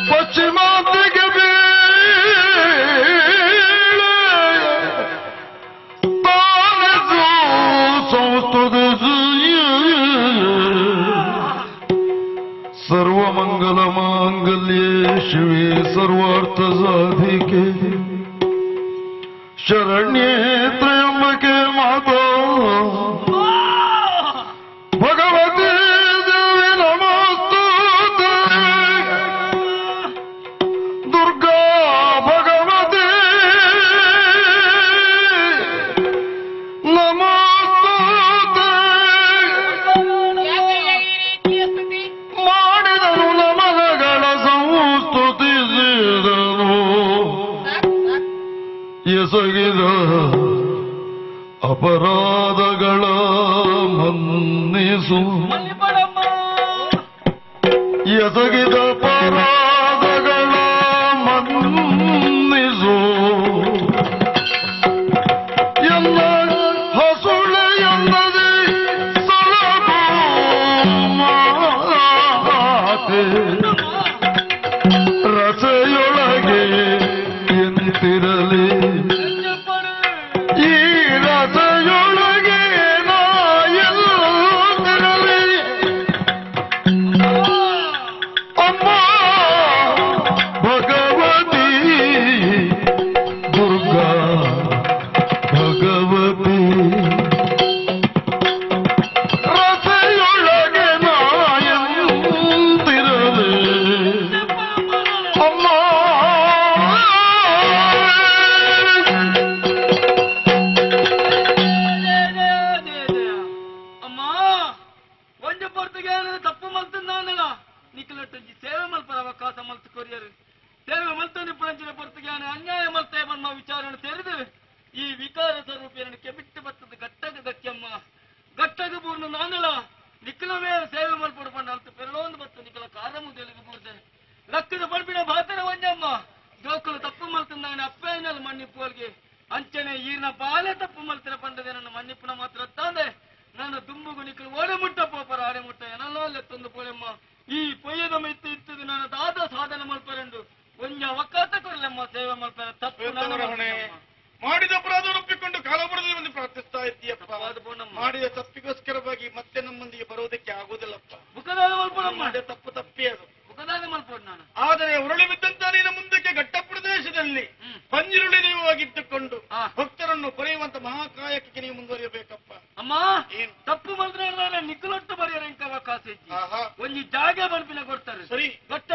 ಪಶ್ಚಿಮಾಂತಿಗೆ ಸರ್ವಮಂಗಲ ಮಾಂಗಲ್ಯೆ ಶಿವೆ ಸರ್ವಾರ್ಥ ಸಾಧಿಕೆ ಶರಣ್ಯೇ ತ್ರಯಂಬಕೆ ಮಾತಾ ಭಗವತಿ ದೇವಿ ನಮಸ್ತುತೆ ದುರ್ಗಾ ಭಗವತಿ ನಮಸ್ತುತೆ ಮಾಡಿದನು ನಮನಗಳ ಸಂಸ್ತುತಿಸಿದನು ಎಸಗಿದ ಅಪರಾಧಗಳ ಮನ್ನಿಸು ಎಸಗಿದ ಅಪರಾಧಗಳ ಮನ್ನಿಸು ಎಲ್ಲ ಹಸುಳೆ ಎಂದರೆ ಸಲಭ ಮಾತೆ ರಸೆಯೊಳಗೆ ಎಂತಿರಲಿ ಈ ರಸೆಯೊಳಗೆ ನಾ ಎಲ್ಲಿರಲಿ ಅಮ್ಮ ಭಗವತಿ ದುರ್ಗಾ ಭಗವತಿ ರಸೆಯೊಳಗೆ ನಾ ಎಂತಿರಲಿ ಅಮ್ಮ ತಪ್ಪು ಮಲ್ತಂದಾನಲ್ಲ ನಿಖಲಟ್ಟಂಜಿ ಸೇವೆ ಮಲ್ಪರ ಅವಕಾಶ ಮಲ್ತು ಕೊರಿಯರು ಸೇವೆ ಮಲ್ತಂದು ಪುರಂಚಿನ ಪೊರ್ತುಗಾನ ಅನ್ಯಾಯ ಮಲ್ತೆ ಬನ್ಮ ವಿಚಾರಣೆ ತೆರೆದು ಈ ವಿಕಾರ ಸ್ವರೂಪಿಯನ್ನು ಬಿಟ್ಟು ಬರ್ತದ ಗಟ್ಟಗ ಗಟ್ಯಮ್ಮ ಗಟ್ಟಗ ಪೂರ್ಣ ನಾನಲ್ಲ ನಿಖಲವೇ ಸೇವೆ ಮಲ್ಪಡು ಪಂಡ ಅಂತ ಪೆರಳೊಂದು ಬತ್ತು ನಿಖಲ ಕಾರಮುದೆಲಿಗೆ ಪೂರ್ತೆ ಲಕ್ಕದ ಪಡ್ಬಿಡ ಭಾತರ ಒಂಜಮ್ಮ ಜೋಕಲು ತಪ್ಪು ಮಲ್ತಂದಾನ ಅಪ್ಪೇನಲ್ಲ ಮನ್ನಿಪ್ಪೋಲ್ಗೆ ಅಂಚನೆ ಈರ್ನ ಬಾಲೆ ತಪ್ಪು ಮಲ್ತಿನ ಪಂಡದೆ ನನ್ನ ಮನ್ನಿಪ್ಪನ ಮಾತ್ರ ತಂದೆ ನನ್ನ ದುಂಬುಗು ನಿಖಲು ಓಡೆ ಮುಟ್ಟ ಪೋಪರ ಆಡೆ ಮುಟ್ಟ ಎನಲ್ಲೊಂದು ಪೋಳೆಮ್ಮ ಈ ಪೊಯ್ಯದ ಮಿತ್ತು ಇತ್ತದು ನನ್ನ ದಾದ ಸಾಧನೆ ಮಲ್ಪರೆಂಡು ಒಂಜ ಒಕ್ಕಾತ ಕೊರಲೆಮ್ಮ ಸೇವೆ ಮಲ್ಪರ ತಪ್ಪು ಮಾಡಿದ ಅಪರಾಧ ಒಪ್ಪಿಕೊಂಡು ಕಾಲಬುರದಲ್ಲಿ ಬಂದು ಪ್ರಾರ್ಥಿಸ್ತಾ ಇದ್ದೀಯಪ್ಪ. ಮಾಡಿದ ತಪ್ಪಿಗೋಸ್ಕರವಾಗಿ ಮತ್ತೆ ನಮ್ಮೊಂದಿಗೆ ಬರುವುದಕ್ಕೆ ಆಗುವುದಿಲ್ಲಪ್ಪ. ಮುಖದಾದ ಮಲ್ಪಡಮ್ಮ ಮಾಡಿದ ತಪ್ಪು ತಪ್ಪಿ ಅದು ಮುಖದಾದ ಮಲ್ಪಡ್ ನಾನು. ಆದರೆ ಉರುಳಿ ಬಿದ್ದಂತ ನಿನ್ನ ಮುಂದಕ್ಕೆ ಘಟ್ಟ ಪ್ರದೇಶದಲ್ಲಿ ಪಂಜಿರುಳಿ ನೀವು ಆಗಿಟ್ಟುಕೊಂಡು ಭಕ್ತರನ್ನು ಕೊರೆಯುವಂತ ಮಹಾಕಾಯಕ್ಕೆ ನೀವು ಮುಂದುವರಿಯಬೇಕಪ್ಪ. ಅಮ್ಮ ತಪ್ಪು ಮಾಡಿದ್ರೆ ನಿಖಲೊಟ್ಟು ಬರೆಯರ ಅವಕಾಶ ಇತ್ತು ಒಂಜಿ ಜಾಗ ಬಲ್ಪಿನ ಕೊಡ್ತಾರೆ ಸರಿ ಘಟ್ಟ